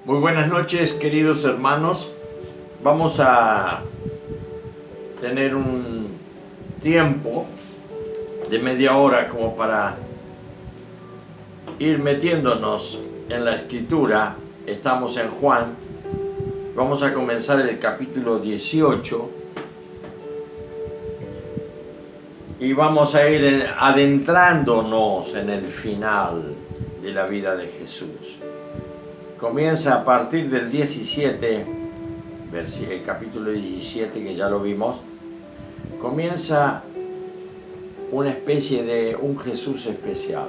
Muy buenas noches, queridos hermanos. Vamos a tener un tiempo de media hora como para ir metiéndonos en la escritura. Estamos en Juan. Vamos a comenzar el capítulo 18 y vamos a ir adentrándonos en el final de la vida de Jesús. Comienza a partir del 17, el capítulo 17 que ya lo vimos, comienza una especie de un Jesús especial.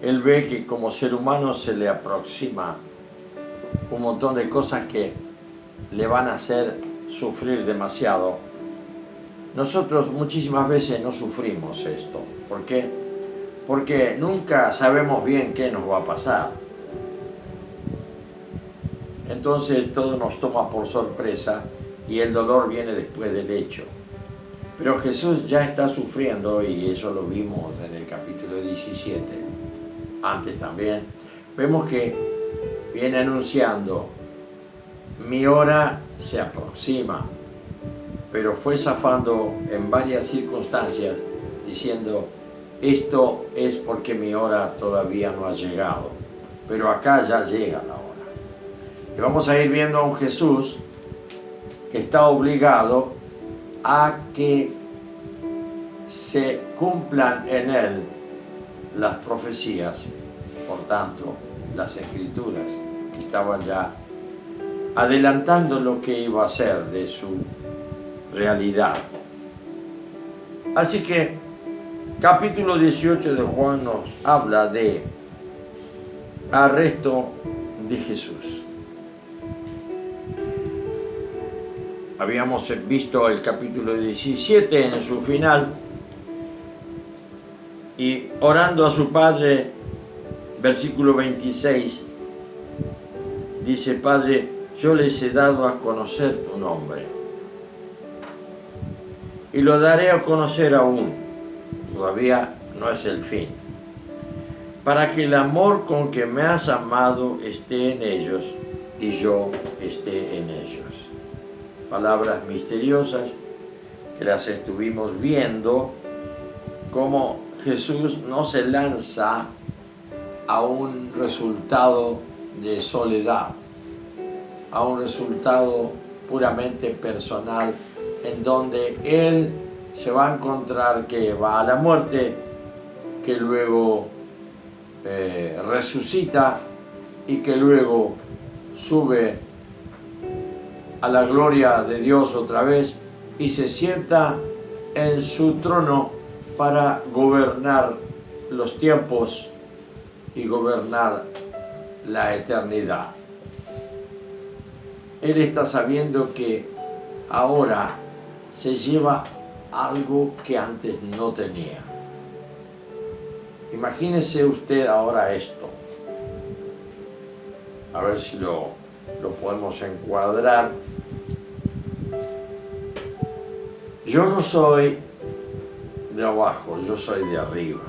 Él ve que como ser humano se le aproxima un montón de cosas que le van a hacer sufrir demasiado. Nosotros muchísimas veces no sufrimos esto. ¿Por qué? Porque nunca sabemos bien qué nos va a pasar. Entonces todo nos toma por sorpresa y el dolor viene después del hecho. Pero Jesús ya está sufriendo y eso lo vimos en el capítulo 17. Antes también. Vemos que viene anunciando, mi hora se aproxima, pero fue zafando en varias circunstancias diciendo, esto es porque mi hora todavía no ha llegado, pero acá ya llega la hora. Y vamos a ir viendo a un Jesús que está obligado a que se cumplan en él las profecías, por tanto, las escrituras que estaban ya adelantando lo que iba a ser de su realidad. Así que capítulo 18 de Juan nos habla de arresto de Jesús. Habíamos visto el capítulo 17 en su final y orando a su Padre, versículo 26, dice, Padre, yo les he dado a conocer tu nombre y lo daré a conocer aún, todavía no es el fin, para que el amor con que me has amado esté en ellos y yo esté en ellos. Palabras misteriosas que las estuvimos viendo, como Jesús no se lanza a un resultado de soledad, a un resultado puramente personal, en donde Él se va a encontrar que va a la muerte, que luego resucita y que luego sube a la gloria de Dios otra vez y se sienta en su trono para gobernar los tiempos y gobernar la eternidad. Él está sabiendo que ahora se lleva algo que antes no tenía. Imagínese usted ahora esto. A ver si lo podemos encuadrar. Yo no soy de abajo, yo soy de arriba.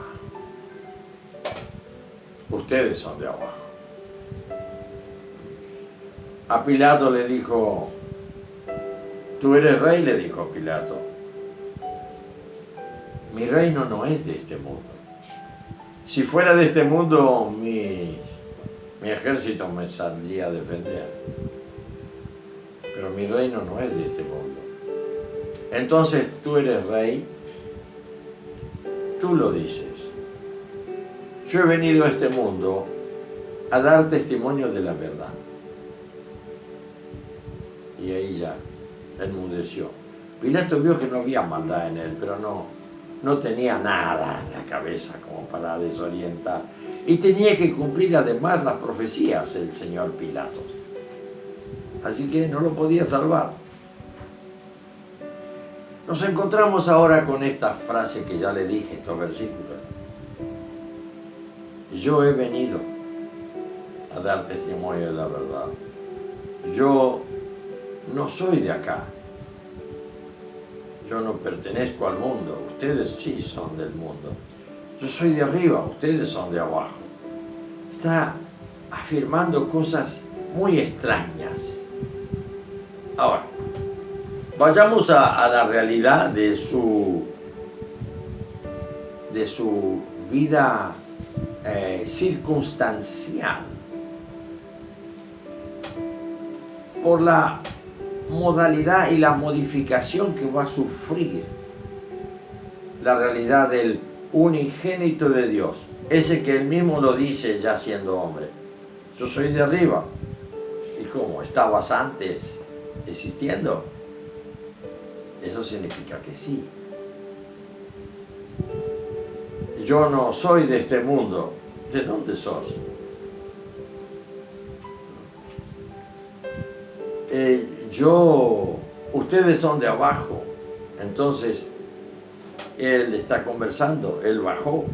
Ustedes son de abajo. A Pilato le dijo, ¿tú eres rey? Le dijo Pilato. Mi reino no es de este mundo. Si fuera de este mundo, mi ejército me saldría a defender. Pero mi reino no es de este mundo. Entonces, tú eres rey, tú lo dices. Yo he venido a este mundo a dar testimonio de la verdad. Y ahí ya enmudeció. Pilato vio que no había maldad en él, pero no tenía nada en la cabeza como para desorientar. Y tenía que cumplir además las profecías el señor Pilato. Así que no lo podía salvar. Nos encontramos ahora con esta frase que ya le dije, estos versículos. Yo he venido a dar testimonio de la verdad. Yo no soy de acá. Yo no pertenezco al mundo. Ustedes sí son del mundo. Yo soy de arriba, ustedes son de abajo. Está afirmando cosas muy extrañas. Ahora, vayamos a la realidad de su vida circunstancial. Por la modalidad y la modificación que va a sufrir la realidad del unigénito de Dios, ese que él mismo lo dice ya siendo hombre. Yo soy de arriba. ¿Y cómo? ¿Estabas antes existiendo? Eso significa que sí. Yo no soy de este mundo. ¿De dónde sos? Ustedes son de abajo. Entonces, él está conversando, él bajó.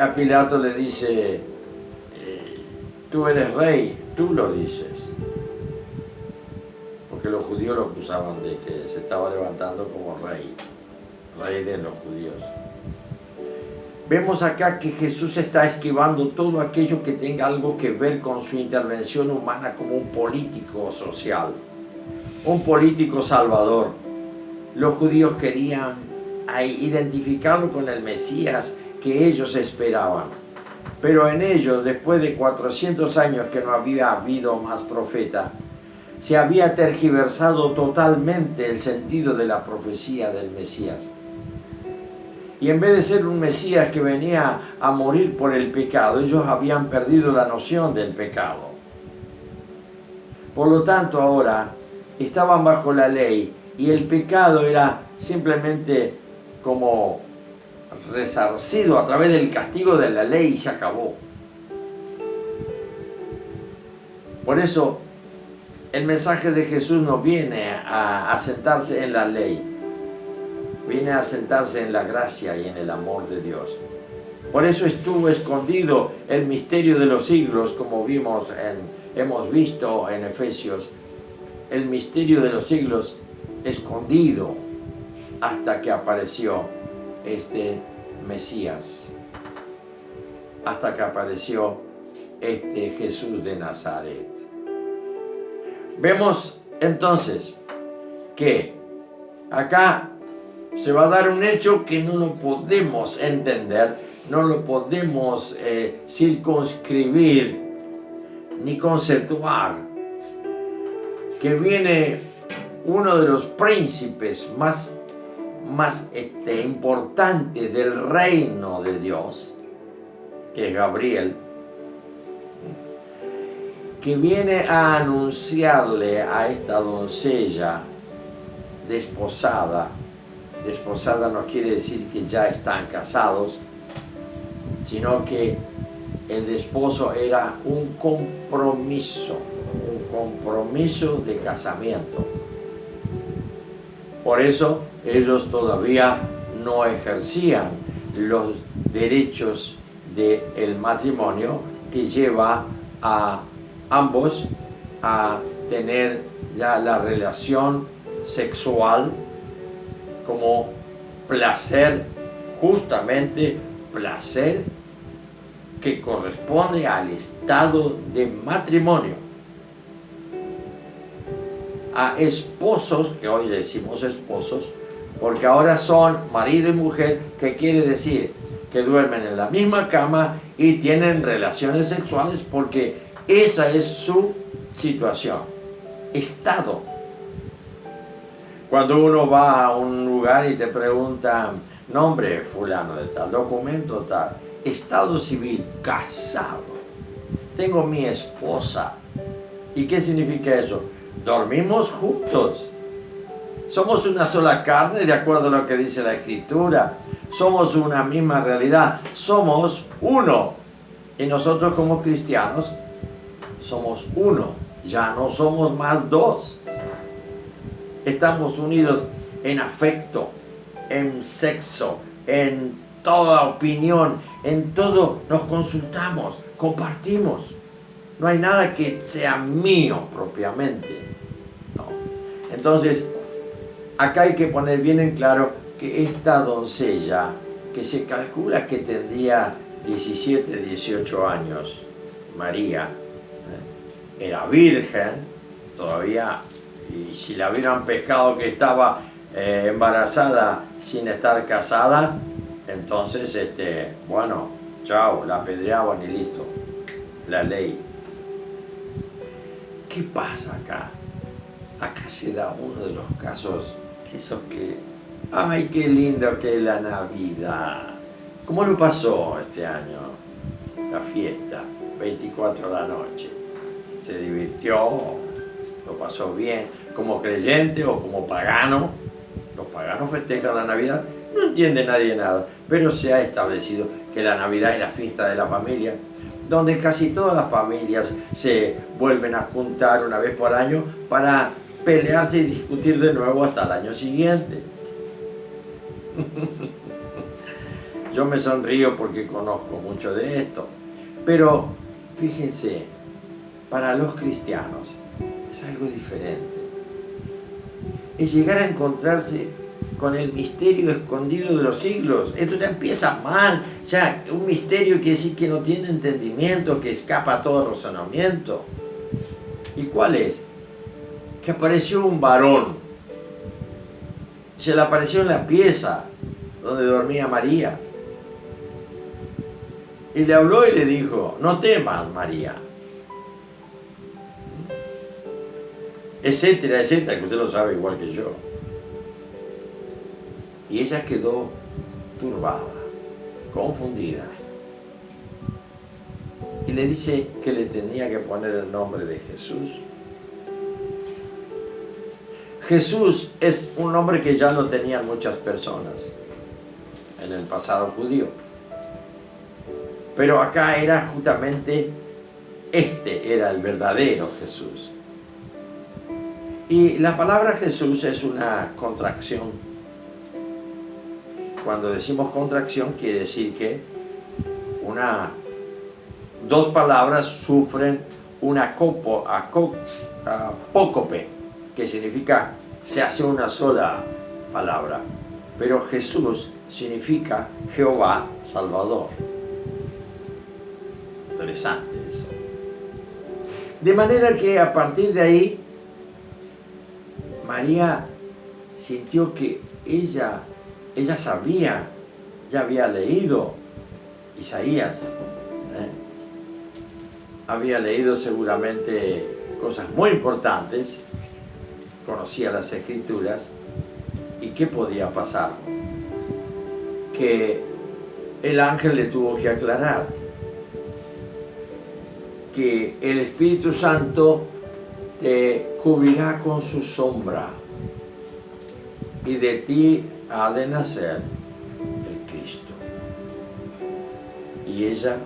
A Pilato le dice, tú eres rey, tú lo dices. Porque los judíos lo acusaban de que se estaba levantando como rey de los judíos. Vemos acá que Jesús está esquivando todo aquello que tenga algo que ver con su intervención humana como un político social, un político salvador. Los judíos querían identificarlo con el Mesías que ellos esperaban. Pero en ellos, después de 400 años que no había habido más profeta, se había tergiversado totalmente el sentido de la profecía del Mesías. Y en vez de ser un Mesías que venía a morir por el pecado, ellos habían perdido la noción del pecado. Por lo tanto, ahora estaban bajo la ley y el pecado era simplemente como resarcido a través del castigo de la ley y se acabó. Por eso, el mensaje de Jesús no viene a sentarse en la ley. Viene a sentarse en la gracia y en el amor de Dios. Por eso estuvo escondido el misterio de los siglos, como hemos visto en Efesios. El misterio de los siglos escondido hasta que apareció este Mesías. Hasta que apareció este Jesús de Nazaret. Vemos entonces que acá se va a dar un hecho que no lo podemos entender, no lo podemos circunscribir ni conceptuar, que viene uno de los príncipes más importantes del reino de Dios, que es Gabriel, que viene a anunciarle a esta doncella desposada. Desposada no quiere decir que ya están casados, sino que el desposo era un compromiso de casamiento. Por eso ellos todavía no ejercían los derechos del matrimonio que lleva a ambos a tener ya la relación sexual como placer, justamente placer que corresponde al estado de matrimonio. A esposos, que hoy decimos esposos, porque ahora son marido y mujer, que quiere decir que duermen en la misma cama y tienen relaciones sexuales porque esa es su situación, estado. Cuando uno va a un lugar y te preguntan nombre fulano de tal, documento tal, estado civil, casado, tengo mi esposa. ¿Y qué significa eso? Dormimos juntos. Somos una sola carne de acuerdo a lo que dice la Escritura. Somos una misma realidad. Somos uno. Y nosotros como cristianos somos uno. Ya no somos más dos. Estamos unidos en afecto, en sexo, en toda opinión, en todo nos consultamos, compartimos. No hay nada que sea mío propiamente. No. Entonces, acá hay que poner bien en claro que esta doncella, que se calcula que tendría 17, 18 años, María, era virgen todavía, y si la hubieran pescado que estaba embarazada sin estar casada, entonces, bueno, chao, la apedreaban y listo, la ley. ¿Qué pasa acá? Acá se da uno de los casos de esos que, ¡ay, qué lindo que es la Navidad! ¿Cómo lo pasó este año? La fiesta, 24 de la noche. Se divirtió, lo pasó bien, como creyente o como pagano. Los paganos festejan la Navidad, no entiende nadie nada, pero se ha establecido que la Navidad es la fiesta de la familia, donde casi todas las familias se vuelven a juntar una vez por año para pelearse y discutir de nuevo hasta el año siguiente. Yo me sonrío porque conozco mucho de esto, pero fíjense, para los cristianos es algo diferente. Es llegar a encontrarse con el misterio escondido de los siglos. Esto ya empieza mal, ya un misterio quiere decir que no tiene entendimiento, que escapa a todo razonamiento. ¿Y cuál es? Que apareció un varón, se le apareció en la pieza donde dormía María, y le habló y le dijo: no temas, María, etcétera, etcétera, que usted lo sabe igual que yo. Y ella quedó turbada, confundida, y le dice que le tenía que poner el nombre de Jesús. Jesús es un nombre que ya lo tenían muchas personas en el pasado judío, pero acá era justamente era el verdadero Jesús. Y la palabra Jesús es una contracción. Cuando decimos contracción quiere decir que dos palabras sufren una apócope, que significa se hace una sola palabra. Pero Jesús significa Jehová Salvador. Interesante eso. De manera que a partir de ahí, María sintió que ella sabía, ya había leído Isaías, había leído seguramente cosas muy importantes, conocía las Escrituras. ¿Y qué podía pasar? Que el ángel le tuvo que aclarar que el Espíritu Santo te cubrirá con su sombra y de ti ha de nacer el Cristo. Y ella,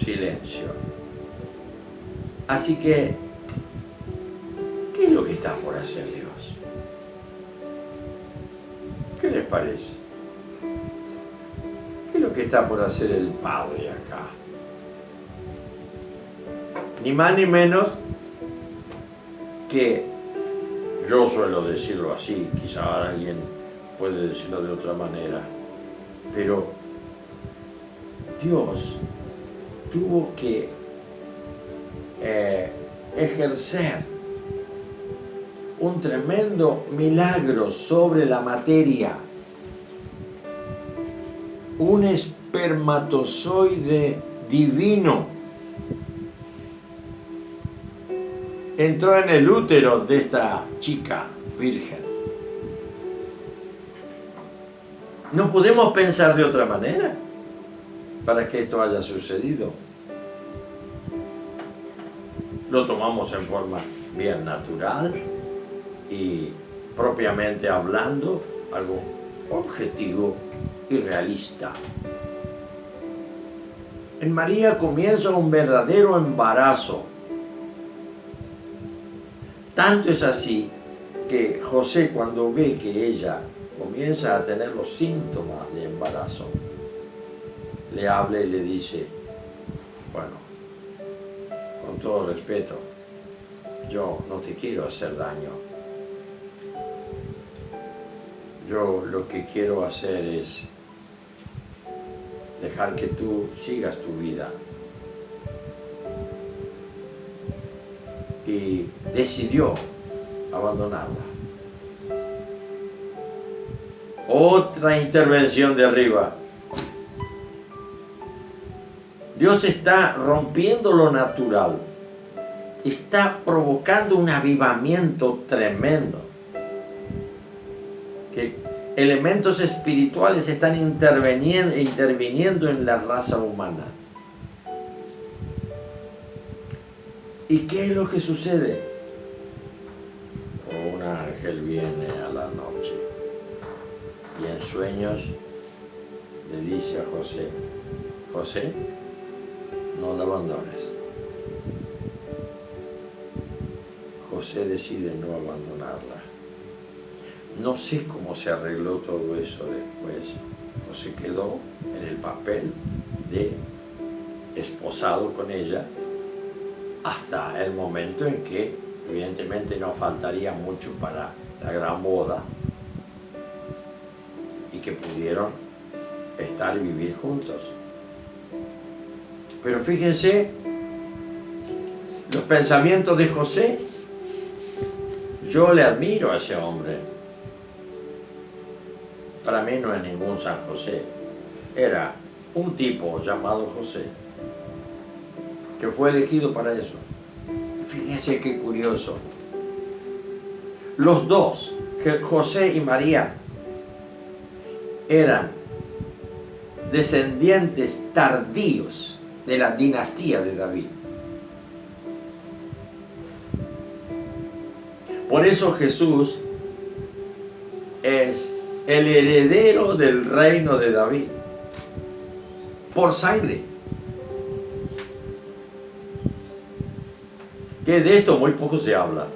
silencio. Así que, ¿qué es lo que está por hacer Dios? ¿Qué les parece? ¿Qué es lo que está por hacer el Padre acá? Ni más ni menos que, yo suelo decirlo así, quizá alguien puede decirlo de otra manera, pero Dios tuvo que ejercer un tremendo milagro sobre la materia. Un espermatozoide divino entró en el útero de esta chica virgen. No podemos pensar de otra manera para que esto haya sucedido. Lo tomamos en forma bien natural y, propiamente hablando, algo objetivo y realista. En María comienza un verdadero embarazo. Tanto es así que José, cuando ve que ella comienza a tener los síntomas de embarazo, le habla y le dice: bueno, con todo respeto, yo no te quiero hacer daño. Yo lo que quiero hacer es dejar que tú sigas tu vida. Y decidió abandonarla. Otra intervención de arriba. Dios está rompiendo lo natural. Está provocando un avivamiento tremendo. Que elementos espirituales están interviniendo en la raza humana. ¿Y qué es lo que sucede? Un ángel viene a la noche y en sueños le dice a José: José, no la abandones. José decide no abandonarla. No sé cómo se arregló todo eso después. José quedó en el papel de esposado con ella hasta el momento en que evidentemente no faltaría mucho para la gran boda y que pudieron estar y vivir juntos. Pero fíjense los pensamientos de José. Yo le admiro a ese hombre. Para mí no es ningún San José. Era un tipo llamado José que fue elegido para eso. Fíjense qué curioso. Los dos, José y María, eran descendientes tardíos de la dinastía de David. Por eso Jesús es el heredero del reino de David, por sangre. Que de esto muy poco se habla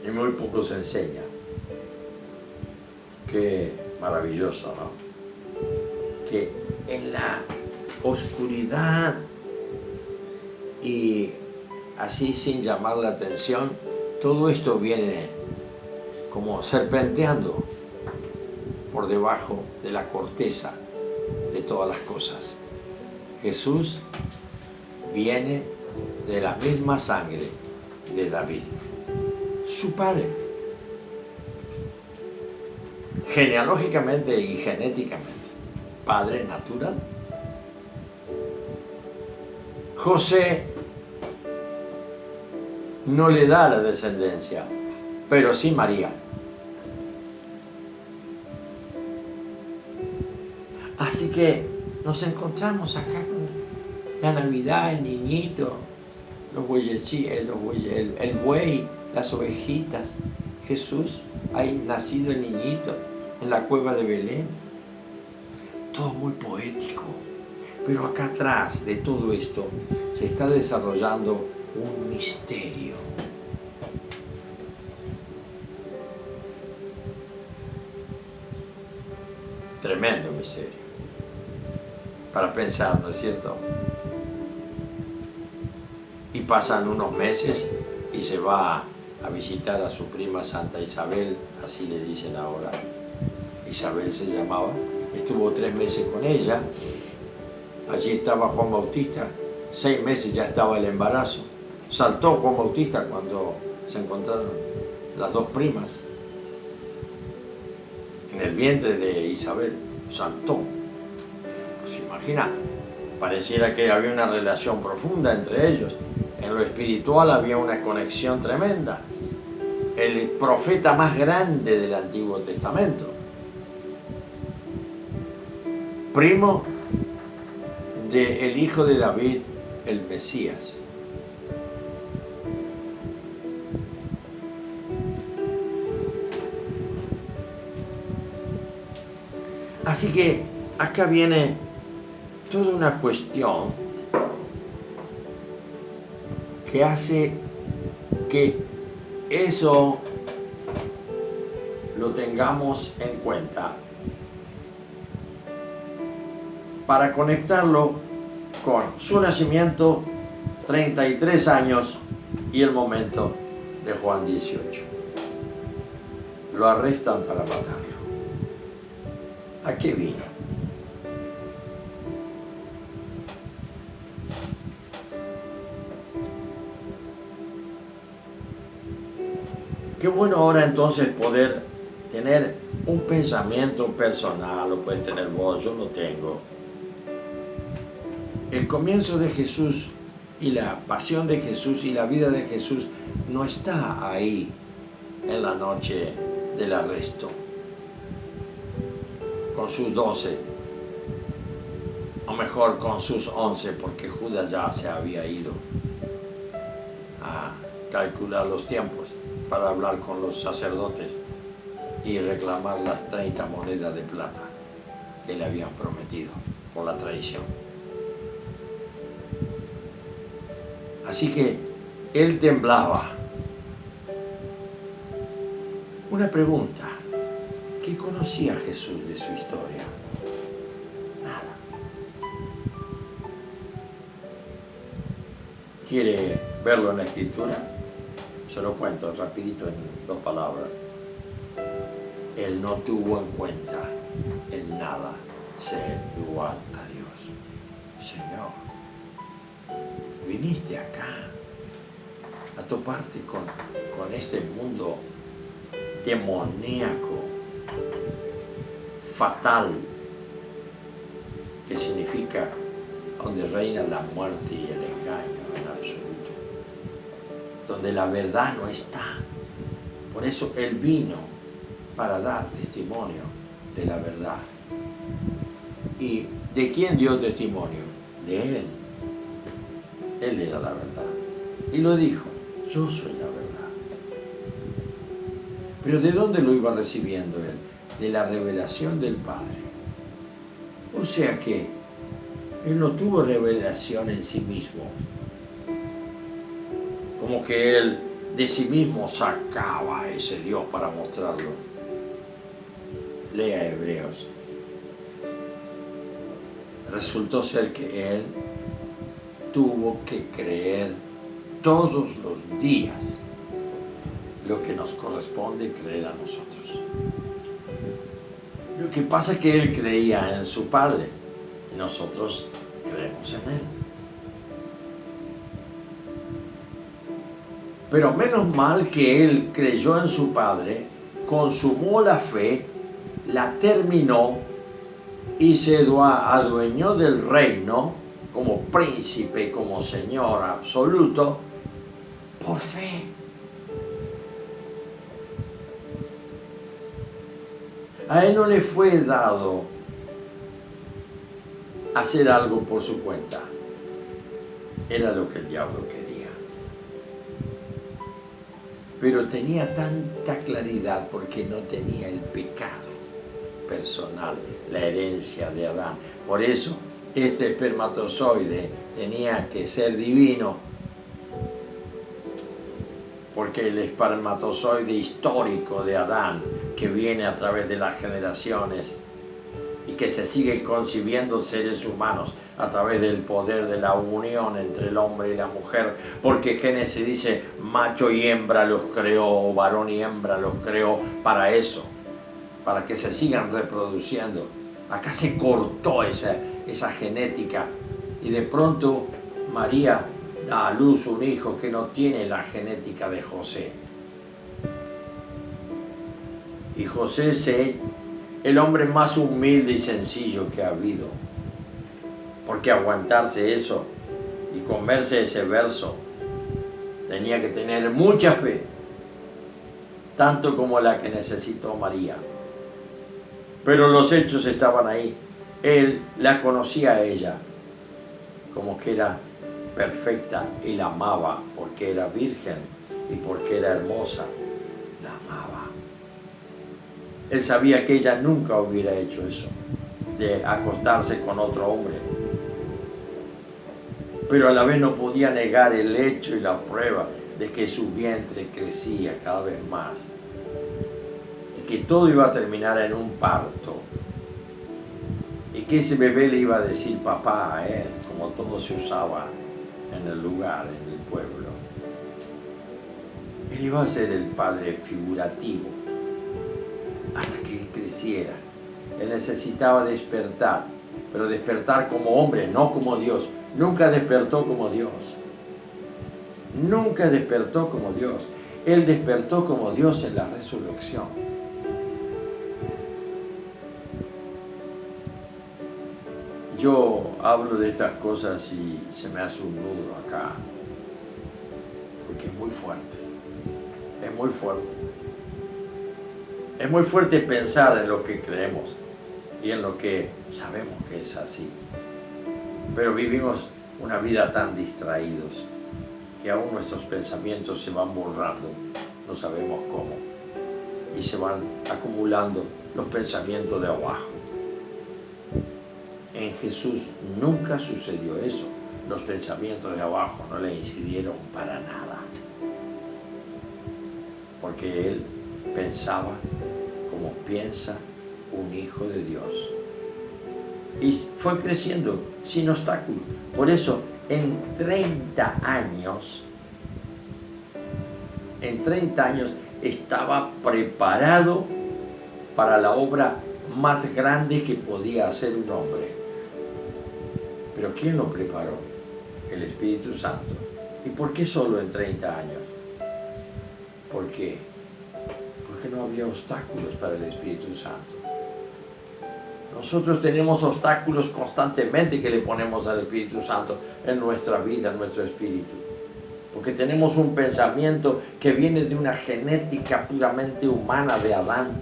y muy poco se enseña. Qué maravilloso, ¿no? Que en la oscuridad y así sin llamar la atención, todo esto viene como serpenteando por debajo de la corteza de todas las cosas. Jesús viene de la misma sangre de David, su padre, genealógicamente y genéticamente, padre natural. José no le da la descendencia, pero sí María. Así que nos encontramos acá con la Navidad, el niñito, los bueyes, el buey, las ovejitas. Jesús, ahí nacido el niñito en la cueva de Belén. Todo muy poético. Pero acá atrás de todo esto se está desarrollando un misterio. Tremendo misterio. Para pensar, ¿no es cierto? Y pasan unos meses y se va a visitar a su prima Santa Isabel, así le dicen ahora. Isabel se llamaba. Estuvo 3 meses con ella. Allí estaba Juan Bautista. 6 meses ya estaba el embarazo. Saltó Juan Bautista cuando se encontraron las 2 primas en el vientre de Isabel. Saltó. ¿Se imagina? Pareciera que había una relación profunda entre ellos. En lo espiritual había una conexión tremenda. El profeta más grande del Antiguo Testamento. Primo del hijo de David, el Mesías. Así que acá viene toda una cuestión que hace que eso lo tengamos en cuenta para conectarlo con su nacimiento, 33 años y el momento de Juan 18. Lo arrestan para matarlo. ¿A qué vino? Qué bueno ahora entonces poder tener un pensamiento personal, lo puedes tener vos, yo lo tengo. El comienzo de Jesús y la pasión de Jesús y la vida de Jesús no está ahí en la noche del arresto, con sus 12, o mejor con sus 11, porque Judas ya se había ido a calcular los tiempos para hablar con los sacerdotes y reclamar las 30 monedas de plata que le habían prometido por la traición. Así que él temblaba. Una pregunta: ¿qué conocía Jesús de su historia? Nada. ¿Quiere verlo en la Escritura? Se lo cuento rapidito en 2 palabras. Él no tuvo en cuenta en nada ser igual a Dios. Señor, viniste acá a toparte con este mundo demoníaco, fatal, que significa donde reina la muerte y el engaño en absoluto, donde la verdad no está. Por eso Él vino para dar testimonio de la verdad. ¿Y de quién dio testimonio? De Él. Él era la verdad. Y lo dijo: yo soy la verdad. Pero ¿de dónde lo iba recibiendo Él? De la revelación del Padre. O sea que Él no tuvo revelación en sí mismo, como que Él de sí mismo sacaba a ese Dios para mostrarlo. Lea Hebreos. Resultó ser que Él tuvo que creer todos los días lo que nos corresponde creer a nosotros. Lo que pasa es que Él creía en su Padre y nosotros creemos en Él. Pero menos mal que Él creyó en su Padre, consumó la fe, la terminó y se adueñó del reino como príncipe, como Señor absoluto, por fe. A Él no le fue dado hacer algo por su cuenta. Era lo que el diablo quería. Pero tenía tanta claridad porque no tenía el pecado personal, la herencia de Adán. Por eso este espermatozoide tenía que ser divino, porque el espermatozoide histórico de Adán, que viene a través de las generaciones y que se sigue concibiendo seres humanos a través del poder de la unión entre el hombre y la mujer, porque Génesis dice macho y hembra los creó, varón y hembra los creó para eso, para que se sigan reproduciendo. Acá se cortó esa genética y de pronto María da a luz un hijo que no tiene la genética de José. Y José es el hombre más humilde y sencillo que ha habido, porque aguantarse eso y comerse ese verso tenía que tener mucha fe, tanto como la que necesitó María. Pero los hechos estaban ahí. Él la conocía a ella como que era perfecta y la amaba porque era virgen y porque era hermosa. La amaba. Él sabía que ella nunca hubiera hecho eso, de acostarse con otro hombre. Pero a la vez no podía negar el hecho y la prueba de que su vientre crecía cada vez más y que todo iba a terminar en un parto y que ese bebé le iba a decir papá a él, como todo se usaba en el lugar, en el pueblo. Él iba a ser el padre figurativo hasta que él creciera. Él necesitaba despertar, pero despertar como hombre, no como Dios. Nunca despertó como Dios. Nunca despertó como Dios. Él despertó como Dios en la resurrección. Yo hablo de estas cosas y se me hace un nudo acá, porque es muy fuerte, es muy fuerte. Es muy fuerte pensar en lo que creemos y en lo que sabemos que es así. Pero vivimos una vida tan distraídos que aún nuestros pensamientos se van borrando, no sabemos cómo, y se van acumulando los pensamientos de abajo. En Jesús nunca sucedió eso. Los pensamientos de abajo no le incidieron para nada, porque Él pensaba como piensa un hijo de Dios. Y fue creciendo sin obstáculos. Por eso, en 30 años estaba preparado para la obra más grande que podía hacer un hombre. Pero ¿quién lo preparó? El Espíritu Santo. ¿Y por qué solo en 30 años? ¿Por qué? Porque no había obstáculos para el Espíritu Santo. Nosotros tenemos obstáculos constantemente que le ponemos al Espíritu Santo en nuestra vida, en nuestro espíritu. Porque tenemos un pensamiento que viene de una genética puramente humana de Adán.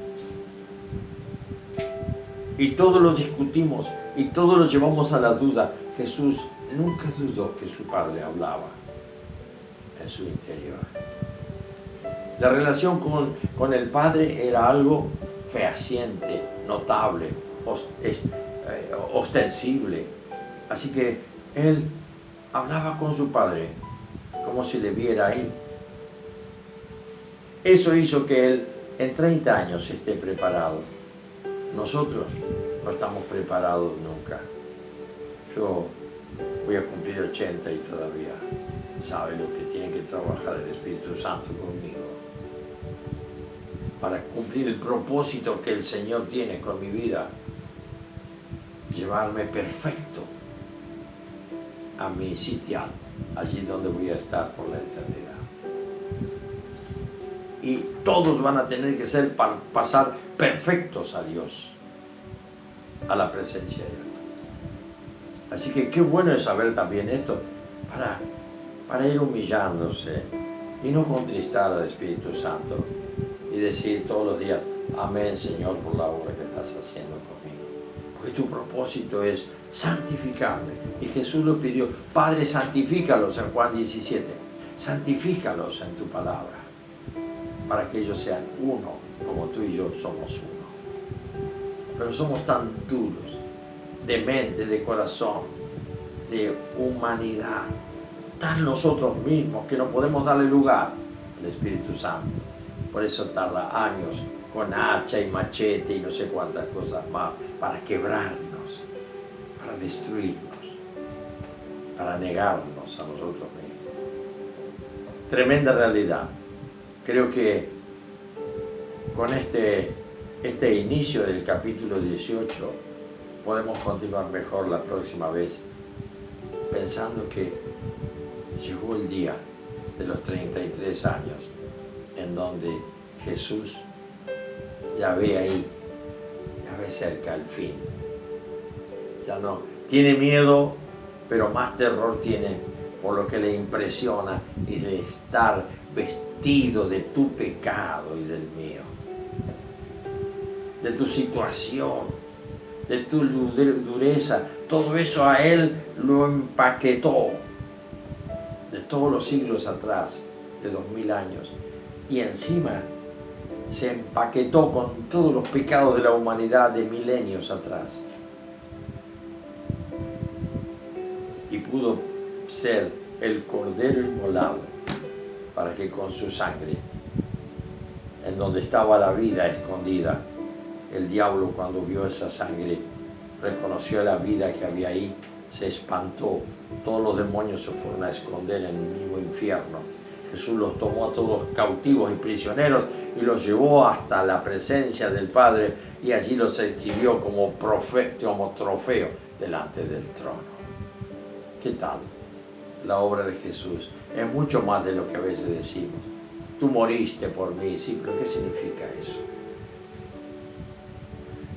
Y todo lo discutimos y todo lo llevamos a la duda. Jesús nunca dudó que su Padre hablaba en su interior. La relación con el Padre era algo fehaciente, notable, ostensible. Así que Él hablaba con su Padre como si le viera ahí. Eso hizo que Él en 30 años esté preparado. Nosotros no estamos preparados nunca. Yo voy a cumplir 80 y todavía sabe lo que tiene que trabajar el Espíritu Santo conmigo para cumplir el propósito que el Señor tiene con mi vida, llevarme perfecto a mi sitial, allí donde voy a estar por la eternidad. Y todos van a tener que pasar perfectos a Dios, a la presencia de Dios. Así que qué bueno es saber también esto para ir humillándose y no contristar al Espíritu Santo y decir todos los días, amén Señor por la obra que estás haciendo conmigo. Porque tu propósito es santificarme. Y Jesús lo pidió, Padre, santifícalos en Juan 17, santifícalos en tu palabra, para que ellos sean uno, como tú y yo somos uno. Pero somos tan duros, de mente, de corazón, de humanidad, tan nosotros mismos que no podemos darle lugar al Espíritu Santo. Por eso tarda años con hacha y machete y no sé cuántas cosas más para quebrarnos, para destruirnos, para negarnos a nosotros mismos. Tremenda realidad. Creo que con este inicio del capítulo 18 podemos continuar mejor la próxima vez, pensando que llegó el día de los 33 años en donde Jesús ya ve ahí, ya ve cerca el fin. Ya no tiene miedo, pero más terror tiene por lo que le impresiona y de estar vestido de tu pecado y del mío, de tu situación, de tu dureza. Todo eso a Él lo empaquetó de todos los siglos atrás, de 2000 años, y encima se empaquetó con todos los pecados de la humanidad de milenios atrás, y pudo ser el Cordero inmolado para que con su sangre, en donde estaba la vida escondida, el diablo, cuando vio esa sangre, reconoció la vida que había ahí, se espantó. Todos los demonios se fueron a esconder en el mismo infierno. Jesús los tomó a todos cautivos y prisioneros y los llevó hasta la presencia del Padre, y allí los exhibió como trofeo delante del trono. ¿Qué tal? La obra de Jesús es mucho más de lo que a veces decimos. tú moriste por mí. Sí, pero ¿qué significa eso?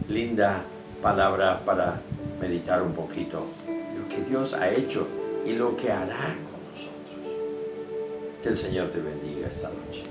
Linda palabra para meditar un poquito. Lo que Dios ha hecho y lo que hará con nosotros. Que el Señor te bendiga esta noche.